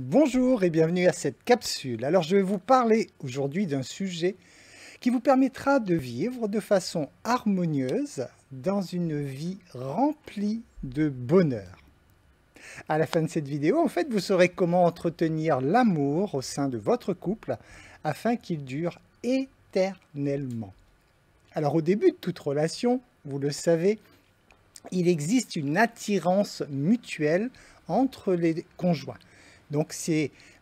Bonjour et bienvenue à cette capsule. Alors je vais vous parler aujourd'hui d'un sujet qui vous permettra de vivre de façon harmonieuse dans une vie remplie de bonheur. À la fin de cette vidéo, en fait, vous saurez comment entretenir l'amour au sein de votre couple afin qu'il dure éternellement. Alors au début de toute relation, vous le savez, il existe une attirance mutuelle entre les conjoints. Donc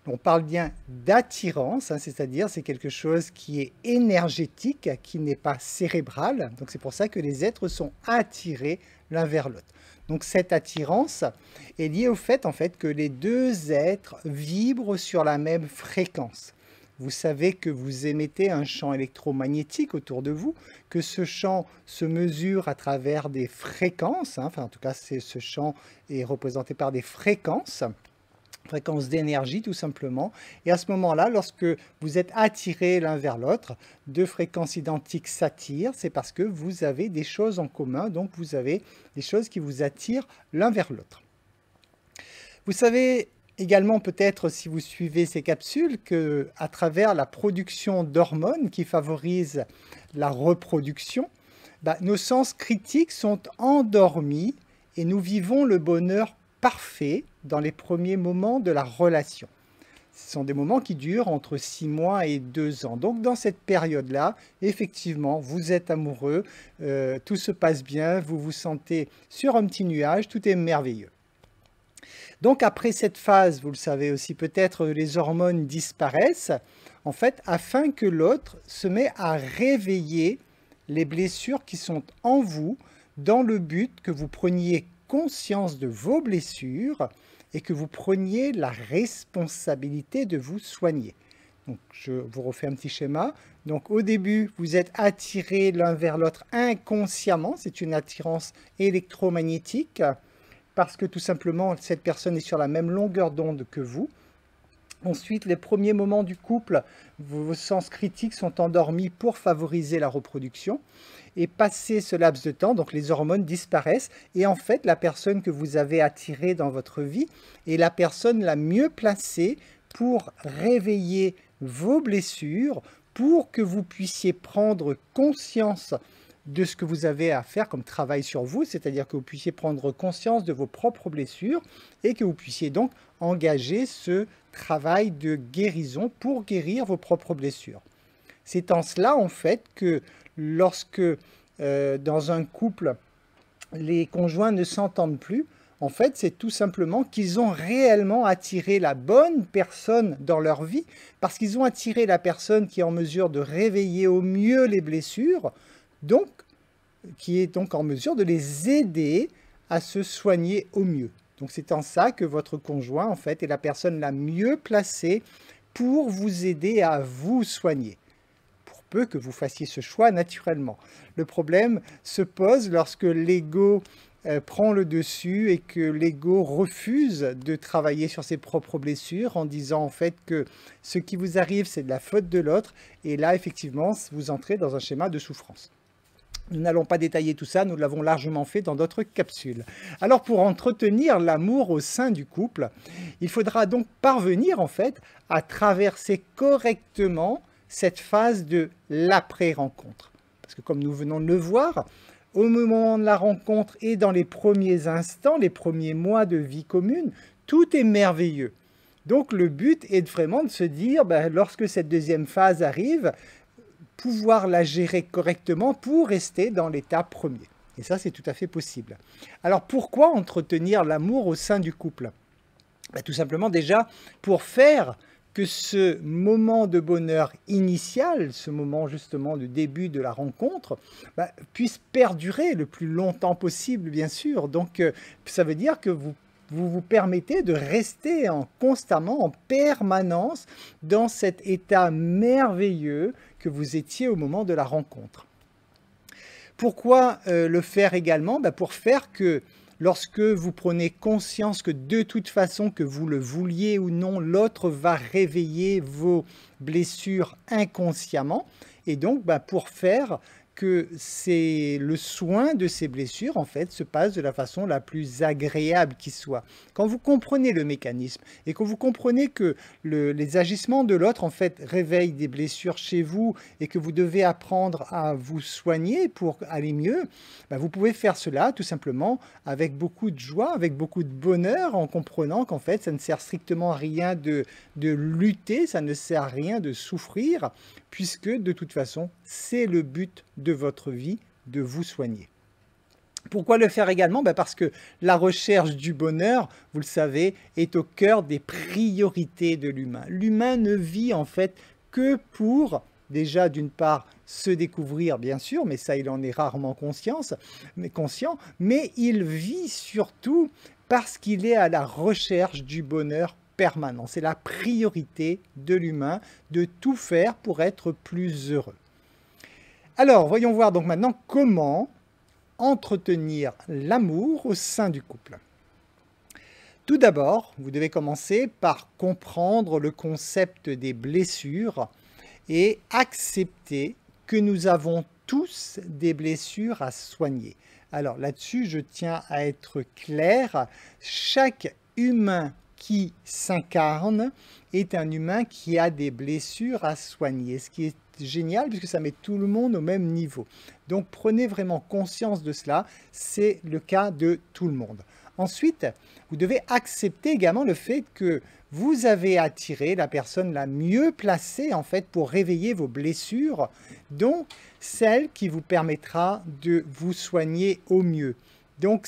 on parle bien d'attirance, c'est-à-dire c'est quelque chose qui est énergétique, qui n'est pas cérébral. Donc c'est pour ça que les êtres sont attirés l'un vers l'autre. Donc cette attirance est liée au fait, que les deux êtres vibrent sur la même fréquence. Vous savez que vous émettez un champ électromagnétique autour de vous, que ce champ se mesure à travers des fréquences, en tout cas ce champ est représenté par des fréquences d'énergie tout simplement. Et à ce moment-là, lorsque vous êtes attirés l'un vers l'autre, deux fréquences identiques s'attirent, c'est parce que vous avez des choses en commun, donc vous avez des choses qui vous attirent l'un vers l'autre. Vous savez également peut-être, si vous suivez ces capsules, que à travers la production d'hormones qui favorisent la reproduction, nos sens critiques sont endormis et nous vivons le bonheur parfait dans les premiers moments de la relation. Ce sont des moments qui durent entre 6 mois et 2 ans. Donc dans cette période-là, effectivement, vous êtes amoureux, tout se passe bien, vous vous sentez sur un petit nuage, tout est merveilleux. Donc après cette phase, vous le savez aussi peut-être, les hormones disparaissent, en fait, afin que l'autre se met à réveiller les blessures qui sont en vous, dans le but que vous preniez conscience de vos blessures et que vous preniez la responsabilité de vous soigner. Donc, je vous refais un petit schéma. Donc, au début, vous êtes attirés l'un vers l'autre inconsciemment. C'est une attirance électromagnétique parce que tout simplement, cette personne est sur la même longueur d'onde que vous. Ensuite, les premiers moments du couple, vos sens critiques sont endormis pour favoriser la reproduction. Et passé ce laps de temps, donc les hormones disparaissent. Et en fait, la personne que vous avez attirée dans votre vie est la personne la mieux placée pour réveiller vos blessures, pour que vous puissiez prendre conscience de ce que vous avez à faire comme travail sur vous, c'est-à-dire que vous puissiez prendre conscience de vos propres blessures et que vous puissiez donc engager ce travail de guérison pour guérir vos propres blessures. C'est en cela, en fait, que lorsque dans un couple, les conjoints ne s'entendent plus, en fait, c'est tout simplement qu'ils ont réellement attiré la bonne personne dans leur vie, parce qu'ils ont attiré la personne qui est en mesure de réveiller au mieux les blessures, donc qui est donc en mesure de les aider à se soigner au mieux. Donc c'est en ça que votre conjoint, en fait, est la personne la mieux placée pour vous aider à vous soigner. Pour peu que vous fassiez ce choix naturellement. Le problème se pose lorsque l'ego prend le dessus et que l'ego refuse de travailler sur ses propres blessures en disant en fait que ce qui vous arrive c'est de la faute de l'autre et là effectivement vous entrez dans un schéma de souffrance. Nous n'allons pas détailler tout ça, nous l'avons largement fait dans d'autres capsules. Alors pour entretenir l'amour au sein du couple, il faudra donc parvenir en fait à traverser correctement cette phase de l'après-rencontre. Parce que comme nous venons de le voir, au moment de la rencontre et dans les premiers instants, les premiers mois de vie commune, tout est merveilleux. Donc le but est vraiment de se dire, lorsque cette deuxième phase arrive, pouvoir la gérer correctement pour rester dans l'état premier. Et ça, c'est tout à fait possible. Alors, pourquoi entretenir l'amour au sein du couple? Tout simplement déjà pour faire que ce moment de bonheur initial, ce moment justement du début de la rencontre, puisse perdurer le plus longtemps possible, bien sûr. Donc, ça veut dire que vous permettez de rester constamment, en permanence, dans cet état merveilleux que vous étiez au moment de la rencontre. Pourquoi le faire également? Pour faire que lorsque vous prenez conscience que de toute façon, que vous le vouliez ou non, l'autre va réveiller vos blessures inconsciemment. Et donc, pour faire que le soin de ces blessures, en fait, se passe de la façon la plus agréable qui soit. Quand vous comprenez le mécanisme et que vous comprenez que les agissements de l'autre, en fait, réveillent des blessures chez vous et que vous devez apprendre à vous soigner pour aller mieux, ben vous pouvez faire cela tout simplement avec beaucoup de joie, avec beaucoup de bonheur, en comprenant qu'en fait, ça ne sert strictement à rien de lutter, ça ne sert à rien de souffrir, puisque de toute façon, c'est le but de votre vie, de vous soigner. Pourquoi le faire également? Parce que la recherche du bonheur, vous le savez, est au cœur des priorités de l'humain. L'humain ne vit en fait que pour, déjà d'une part, se découvrir bien sûr, mais ça il en est rarement conscient, mais il vit surtout parce qu'il est à la recherche du bonheur permanent. C'est la priorité de l'humain de tout faire pour être plus heureux. Alors, voyons voir donc maintenant comment entretenir l'amour au sein du couple. Tout d'abord, vous devez commencer par comprendre le concept des blessures et accepter que nous avons tous des blessures à soigner. Alors là-dessus, je tiens à être clair, chaque humain qui s'incarne est un humain qui a des blessures à soigner, ce qui est génial puisque ça met tout le monde au même niveau. Donc prenez vraiment conscience de cela, c'est le cas de tout le monde. Ensuite, vous devez accepter également le fait que vous avez attiré la personne la mieux placée en fait pour réveiller vos blessures, donc celle qui vous permettra de vous soigner au mieux. Donc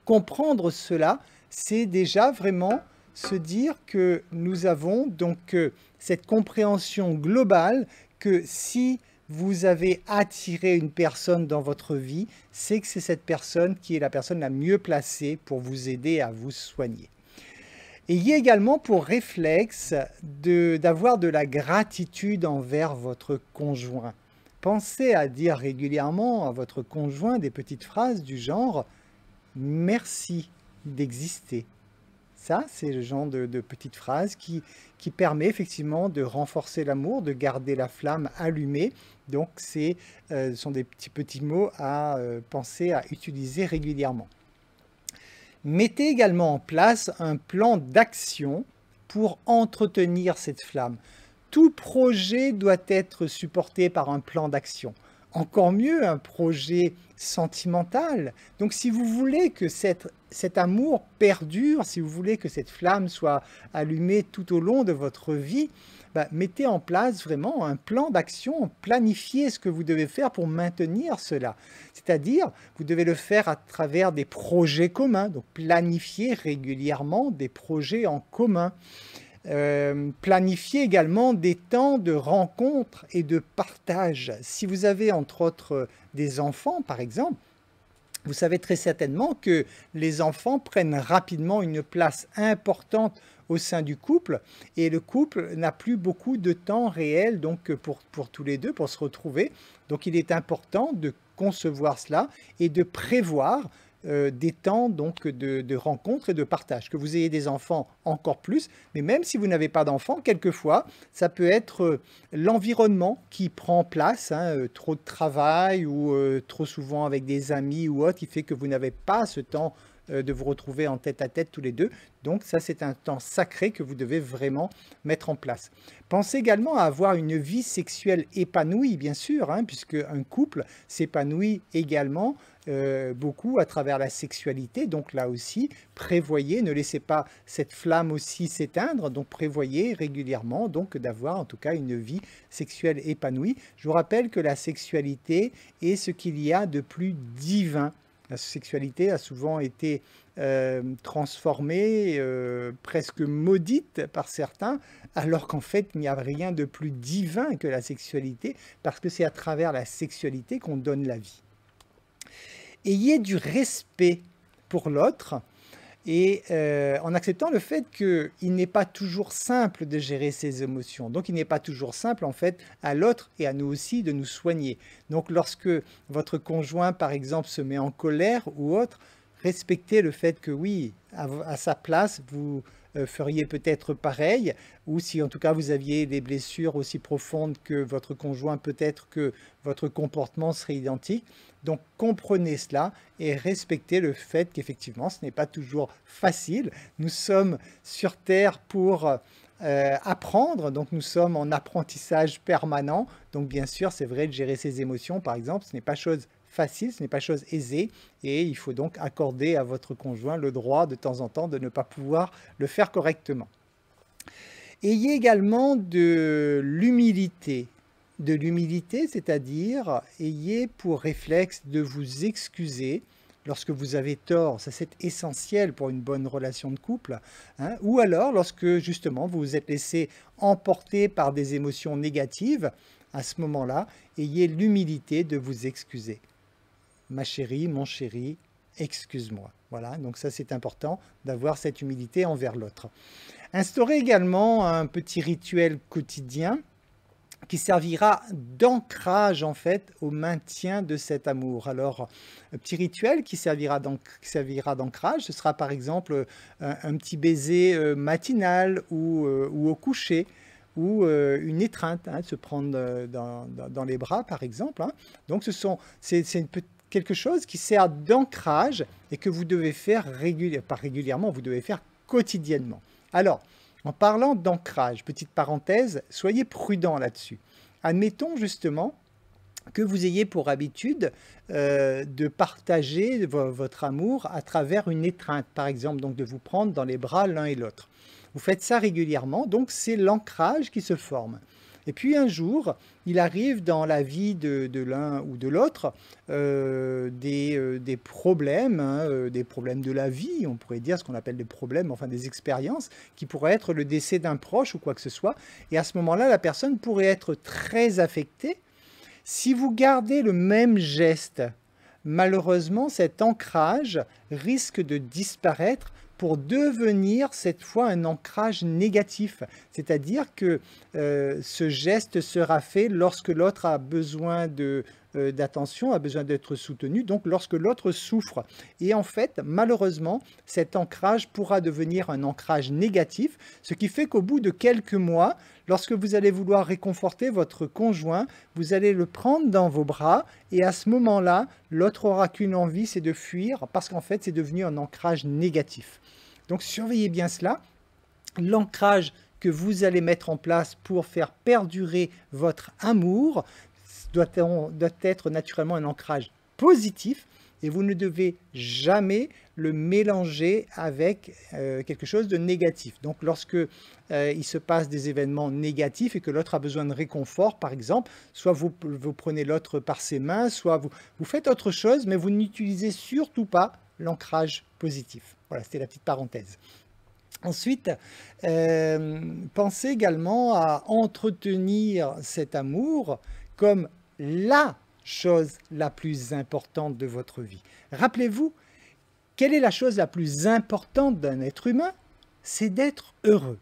comprendre cela, c'est déjà vraiment se dire que nous avons donc cette compréhension globale que si vous avez attiré une personne dans votre vie, c'est que c'est cette personne qui est la personne la mieux placée pour vous aider à vous soigner. Ayez également pour réflexe d'avoir de la gratitude envers votre conjoint. Pensez à dire régulièrement à votre conjoint des petites phrases du genre « merci d'exister ». Ça, c'est le genre de petites phrases qui permet effectivement de renforcer l'amour, de garder la flamme allumée. Donc, ce sont des petits mots à penser à utiliser régulièrement. Mettez également en place un plan d'action pour entretenir cette flamme. Tout projet doit être supporté par un plan d'action. Encore mieux, un projet sentimental. Donc si vous voulez que cet amour perdure, si vous voulez que cette flamme soit allumée tout au long de votre vie, mettez en place vraiment un plan d'action, planifiez ce que vous devez faire pour maintenir cela. C'est-à-dire, vous devez le faire à travers des projets communs, donc planifiez régulièrement des projets en commun. Planifiez également des temps de rencontre et de partage. Si vous avez entre autres des enfants par exemple, vous savez très certainement que les enfants prennent rapidement une place importante au sein du couple et le couple n'a plus beaucoup de temps réel donc pour tous les deux pour se retrouver. Donc il est important de concevoir cela et de prévoir des temps donc de rencontres et de partage. Que vous ayez des enfants encore plus, mais même si vous n'avez pas d'enfants, quelquefois, ça peut être l'environnement qui prend place, trop de travail ou trop souvent avec des amis ou autre, qui fait que vous n'avez pas ce temps de vous retrouver en tête à tête tous les deux. Donc ça, c'est un temps sacré que vous devez vraiment mettre en place. Pensez également à avoir une vie sexuelle épanouie, bien sûr, puisque un couple s'épanouit également beaucoup à travers la sexualité. Donc là aussi, prévoyez, ne laissez pas cette flamme aussi s'éteindre. Donc prévoyez régulièrement donc d'avoir en tout cas une vie sexuelle épanouie. Je vous rappelle que la sexualité est ce qu'il y a de plus divin. La sexualité a souvent été transformée, presque maudite par certains, alors qu'en fait, il n'y a rien de plus divin que la sexualité, parce que c'est à travers la sexualité qu'on donne la vie. Ayez du respect pour l'autre, et en acceptant le fait qu'il n'est pas toujours simple de gérer ses émotions. Donc il n'est pas toujours simple en fait à l'autre et à nous aussi de nous soigner. Donc lorsque votre conjoint par exemple se met en colère ou autre, respectez le fait que oui, à sa place, vous feriez peut-être pareil, ou si en tout cas vous aviez des blessures aussi profondes que votre conjoint, peut-être que votre comportement serait identique. Donc comprenez cela et respectez le fait qu'effectivement ce n'est pas toujours facile. Nous sommes sur Terre pour apprendre, donc nous sommes en apprentissage permanent. Donc bien sûr, c'est vrai de gérer ses émotions, par exemple, ce n'est pas chose facile, ce n'est pas chose aisée, et il faut donc accorder à votre conjoint le droit de temps en temps de ne pas pouvoir le faire correctement. Ayez également de l'humilité. De l'humilité, c'est-à-dire ayez pour réflexe de vous excuser lorsque vous avez tort, ça c'est essentiel pour une bonne relation de couple, hein, ou alors lorsque justement vous vous êtes laissé emporter par des émotions négatives, à ce moment-là, ayez l'humilité de vous excuser. Ma chérie, mon chéri, excuse-moi. Voilà, donc ça c'est important d'avoir cette humilité envers l'autre. Instaurez également un petit rituel quotidien qui servira d'ancrage en fait au maintien de cet amour. Alors, un petit rituel qui servira d'ancrage, ce sera par exemple un petit baiser matinal ou au coucher, ou une étreinte, hein, se prendre dans les bras par exemple. Hein. Donc c'est quelque chose qui sert d'ancrage et que vous devez faire pas régulièrement, vous devez faire quotidiennement. Alors, en parlant d'ancrage, petite parenthèse, soyez prudent là-dessus. Admettons justement que vous ayez pour habitude de partager votre amour à travers une étreinte, par exemple, donc de vous prendre dans les bras l'un et l'autre. Vous faites ça régulièrement, donc c'est l'ancrage qui se forme. Et puis un jour, il arrive dans la vie de l'un ou de l'autre des problèmes, hein, des problèmes de la vie, on pourrait dire ce qu'on appelle des problèmes, enfin des expériences, qui pourraient être le décès d'un proche ou quoi que ce soit. Et à ce moment-là, la personne pourrait être très affectée. Si vous gardez le même geste, malheureusement, cet ancrage risque de disparaître pour devenir cette fois un ancrage négatif. C'est-à-dire que ce geste sera fait lorsque l'autre a besoin d'attention, a besoin d'être soutenu, donc lorsque l'autre souffre. Et en fait, malheureusement, cet ancrage pourra devenir un ancrage négatif, ce qui fait qu'au bout de quelques mois, lorsque vous allez vouloir réconforter votre conjoint, vous allez le prendre dans vos bras et à ce moment-là, l'autre aura qu'une envie, c'est de fuir parce qu'en fait, c'est devenu un ancrage négatif. Donc surveillez bien cela. L'ancrage que vous allez mettre en place pour faire perdurer votre amour doit être naturellement un ancrage positif et vous ne devez jamais le mélanger avec quelque chose de négatif. Donc lorsque il se passe des événements négatifs et que l'autre a besoin de réconfort, par exemple, soit vous prenez l'autre par ses mains, soit vous faites autre chose, mais vous n'utilisez surtout pas l'ancrage positif. Voilà, c'était la petite parenthèse. Ensuite, pensez également à entretenir cet amour comme la chose la plus importante de votre vie. Rappelez-vous, quelle est la chose la plus importante d'un être humain? C'est d'être heureux.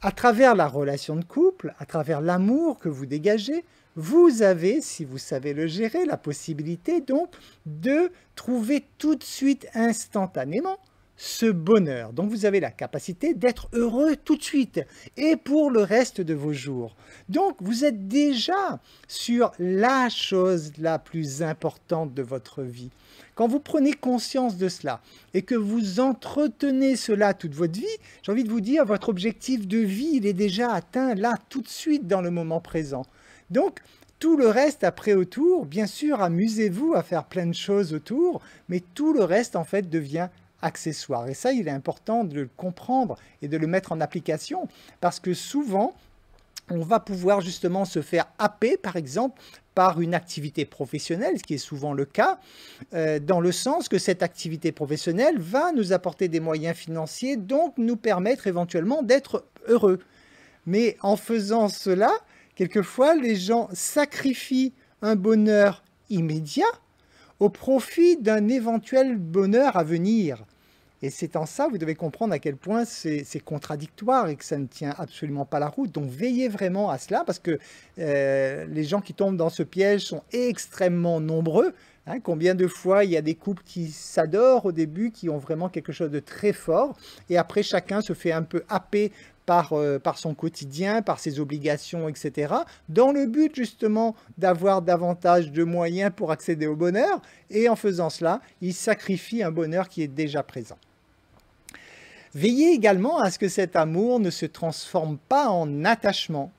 À travers la relation de couple, à travers l'amour que vous dégagez, vous avez, si vous savez le gérer, la possibilité donc de trouver tout de suite, instantanément, ce bonheur. Donc vous avez la capacité d'être heureux tout de suite et pour le reste de vos jours. Donc vous êtes déjà sur la chose la plus importante de votre vie. Quand vous prenez conscience de cela et que vous entretenez cela toute votre vie, j'ai envie de vous dire, votre objectif de vie, il est déjà atteint là, tout de suite, dans le moment présent. Donc, tout le reste après autour, bien sûr, amusez-vous à faire plein de choses autour, mais tout le reste, en fait, devient accessoire. Et ça, il est important de le comprendre et de le mettre en application, parce que souvent, on va pouvoir justement se faire happer, par exemple, par une activité professionnelle, ce qui est souvent le cas, dans le sens que cette activité professionnelle va nous apporter des moyens financiers, donc nous permettre éventuellement d'être heureux. Mais en faisant cela, quelquefois, les gens sacrifient un bonheur immédiat au profit d'un éventuel bonheur à venir. Et c'est en ça, vous devez comprendre à quel point c'est contradictoire et que ça ne tient absolument pas la route. Donc veillez vraiment à cela parce que les gens qui tombent dans ce piège sont extrêmement nombreux. Hein, combien de fois il y a des couples qui s'adorent au début, qui ont vraiment quelque chose de très fort, et après chacun se fait un peu happer par son quotidien, par ses obligations, etc., dans le but justement d'avoir davantage de moyens pour accéder au bonheur, et en faisant cela, ils sacrifient un bonheur qui est déjà présent. Veillez également à ce que cet amour ne se transforme pas en attachement.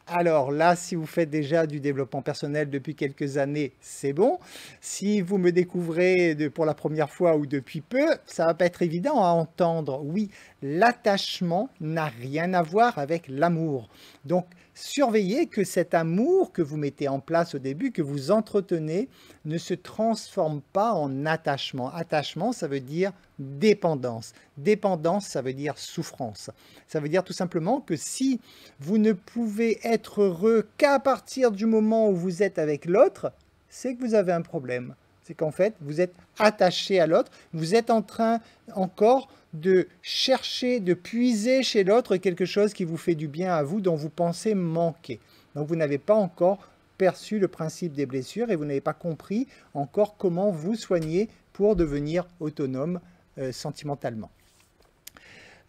Alors là, si vous faites déjà du développement personnel depuis quelques années, c'est bon. Si vous me découvrez pour la première fois ou depuis peu, ça va pas être évident à entendre. Oui, l'attachement n'a rien à voir avec l'amour. Donc, surveillez que cet amour que vous mettez en place au début, que vous entretenez, ne se transforme pas en attachement. Attachement, ça veut dire dépendance. Dépendance, ça veut dire souffrance. Ça veut dire tout simplement que si vous ne pouvez être heureux qu'à partir du moment où vous êtes avec l'autre, c'est que vous avez un problème. C'est qu'en fait, vous êtes attaché à l'autre, vous êtes en train encore de chercher, de puiser chez l'autre quelque chose qui vous fait du bien à vous, dont vous pensez manquer. Donc vous n'avez pas encore perçu le principe des blessures et vous n'avez pas compris encore comment vous soigner pour devenir autonome sentimentalement.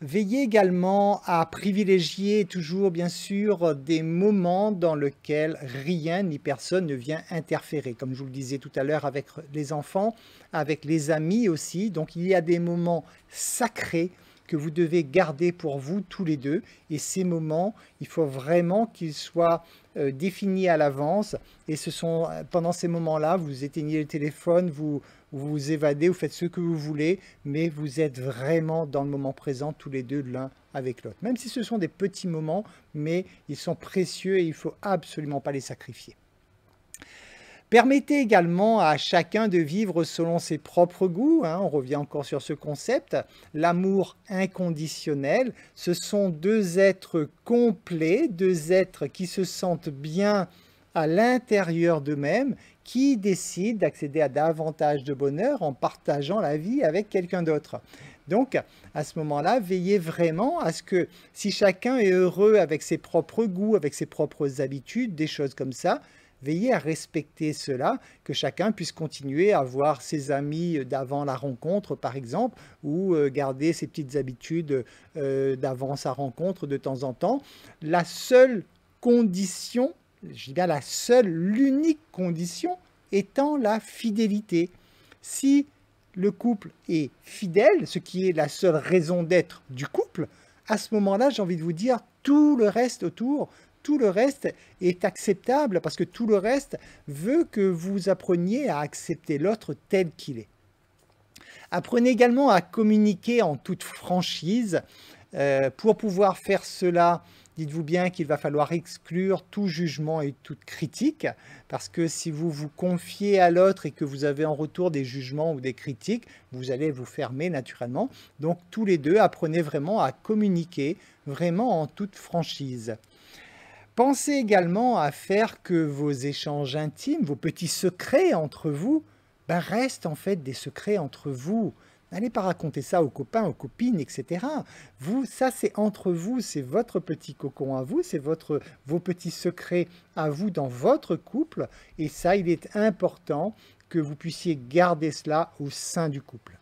Veillez également à privilégier toujours, bien sûr, des moments dans lesquels rien ni personne ne vient interférer. Comme je vous le disais tout à l'heure avec les enfants, avec les amis aussi. Donc, il y a des moments sacrés que vous devez garder pour vous tous les deux. Et ces moments, il faut vraiment qu'ils soient définis à l'avance. Et ce sont pendant ces moments-là, vous éteignez le téléphone, vous vous évadez, vous faites ce que vous voulez, mais vous êtes vraiment dans le moment présent tous les deux l'un avec l'autre. Même si ce sont des petits moments, mais ils sont précieux et il ne faut absolument pas les sacrifier. Permettez également à chacun de vivre selon ses propres goûts, hein, on revient encore sur ce concept. L'amour inconditionnel, ce sont deux êtres complets, deux êtres qui se sentent bien à l'intérieur d'eux-mêmes, qui décident d'accéder à davantage de bonheur en partageant la vie avec quelqu'un d'autre. Donc, à ce moment-là, veillez vraiment à ce que si chacun est heureux avec ses propres goûts, avec ses propres habitudes, des choses comme ça, veillez à respecter cela, que chacun puisse continuer à voir ses amis d'avant la rencontre, par exemple, ou garder ses petites habitudes d'avant sa rencontre de temps en temps. La seule condition, je dis bien la seule, l'unique condition étant la fidélité. Si le couple est fidèle, ce qui est la seule raison d'être du couple, à ce moment-là, j'ai envie de vous dire, tout le reste autour, tout le reste est acceptable parce que tout le reste veut que vous appreniez à accepter l'autre tel qu'il est. Apprenez également à communiquer en toute franchise. Pour pouvoir faire cela, dites-vous bien qu'il va falloir exclure tout jugement et toute critique, parce que si vous vous confiez à l'autre et que vous avez en retour des jugements ou des critiques, vous allez vous fermer naturellement. Donc tous les deux, apprenez vraiment à communiquer, vraiment en toute franchise. Pensez également à faire que vos échanges intimes, vos petits secrets entre vous, restent en fait des secrets entre vous. N'allez pas raconter ça aux copains, aux copines, etc. Vous, ça c'est entre vous, c'est votre petit cocon à vous, c'est vos petits secrets à vous dans votre couple. Et ça, il est important que vous puissiez garder cela au sein du couple.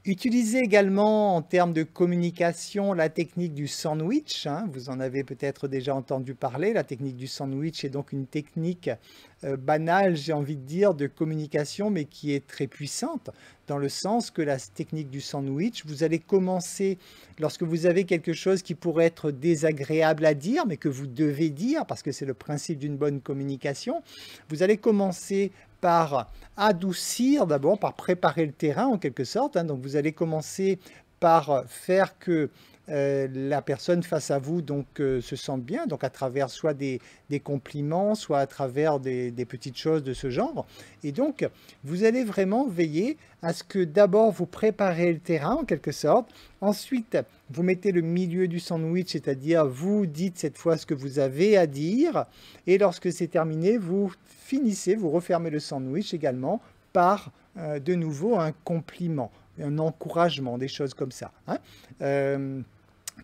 Utilisez également en termes de communication la technique du sandwich. Hein, vous en avez peut-être déjà entendu parler. La technique du sandwich est donc une technique banale, j'ai envie de dire, de communication, mais qui est très puissante, dans le sens que la technique du sandwich, vous allez commencer, lorsque vous avez quelque chose qui pourrait être désagréable à dire, mais que vous devez dire, parce que c'est le principe d'une bonne communication, vous allez commencer par adoucir d'abord, par préparer le terrain en quelque sorte. Hein. Donc vous allez commencer par faire que la personne face à vous donc, se sente bien, donc à travers soit des compliments, soit à travers des petites choses de ce genre. Et donc vous allez vraiment veiller à ce que d'abord vous préparez le terrain en quelque sorte, ensuite vous mettez le milieu du sandwich, c'est-à-dire vous dites cette fois ce que vous avez à dire, et lorsque c'est terminé, vous finissez, vous refermez le sandwich également par de nouveau un compliment, un encouragement, des choses comme ça. Hein.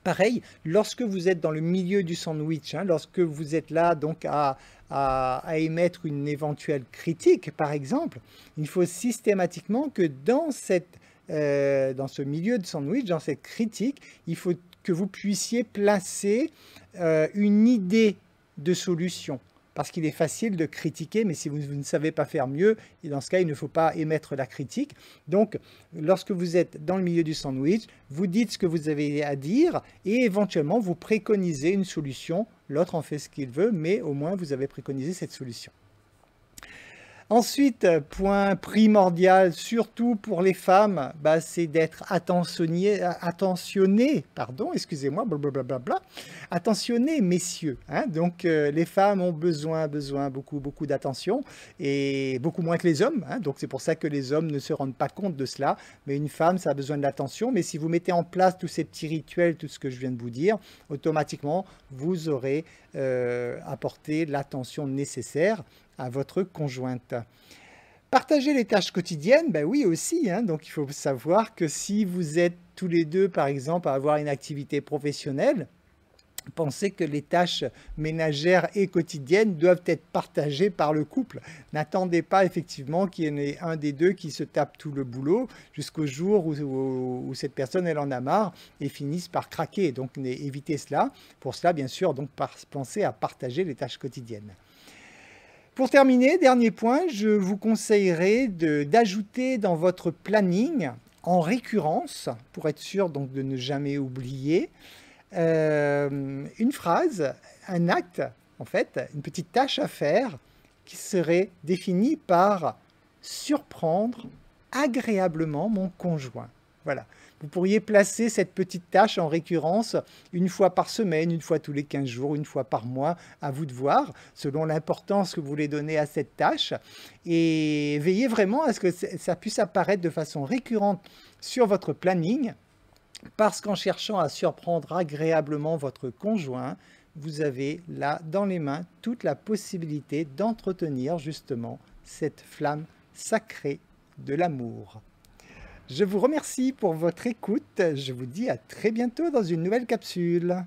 Pareil, lorsque vous êtes dans le milieu du sandwich, hein, lorsque vous êtes là donc à à émettre une éventuelle critique, par exemple, il faut systématiquement que dans ce milieu de sandwich, dans cette critique, il faut que vous puissiez placer une idée de solution. Parce qu'il est facile de critiquer, mais si vous ne savez pas faire mieux, et dans ce cas, il ne faut pas émettre la critique. Donc, lorsque vous êtes dans le milieu du sandwich, vous dites ce que vous avez à dire et éventuellement, vous préconisez une solution. L'autre en fait ce qu'il veut, mais au moins, vous avez préconisé cette solution. Ensuite, point primordial, surtout pour les femmes, c'est d'être attentionné, attentionné, messieurs. Hein. Donc, les femmes ont besoin beaucoup d'attention, et beaucoup moins que les hommes. Hein. Donc, c'est pour ça que les hommes ne se rendent pas compte de cela. Mais une femme, ça a besoin de l'attention. Mais si vous mettez en place tous ces petits rituels, tout ce que je viens de vous dire, automatiquement, vous aurez apporté l'attention nécessaire à votre conjointe. Partager les tâches quotidiennes, ben oui aussi, hein. Donc il faut savoir que si vous êtes tous les deux, par exemple, à avoir une activité professionnelle, pensez que les tâches ménagères et quotidiennes doivent être partagées par le couple. N'attendez pas effectivement qu'il y en ait un des deux qui se tape tout le boulot jusqu'au jour où cette personne elle en a marre et finisse par craquer. Donc évitez cela. Pour cela, bien sûr, donc pensez à partager les tâches quotidiennes. Pour terminer, dernier point, je vous conseillerais d'ajouter dans votre planning en récurrence, pour être sûr donc de ne jamais oublier, une phrase, un acte, en fait, une petite tâche à faire qui serait définie par surprendre agréablement mon conjoint. Voilà. Vous pourriez placer cette petite tâche en récurrence une fois par semaine, une fois tous les 15 jours, une fois par mois, à vous de voir, selon l'importance que vous voulez donner à cette tâche. Et veillez vraiment à ce que ça puisse apparaître de façon récurrente sur votre planning, parce qu'en cherchant à surprendre agréablement votre conjoint, vous avez là dans les mains toute la possibilité d'entretenir justement cette flamme sacrée de l'amour. Je vous remercie pour votre écoute. Je vous dis à très bientôt dans une nouvelle capsule.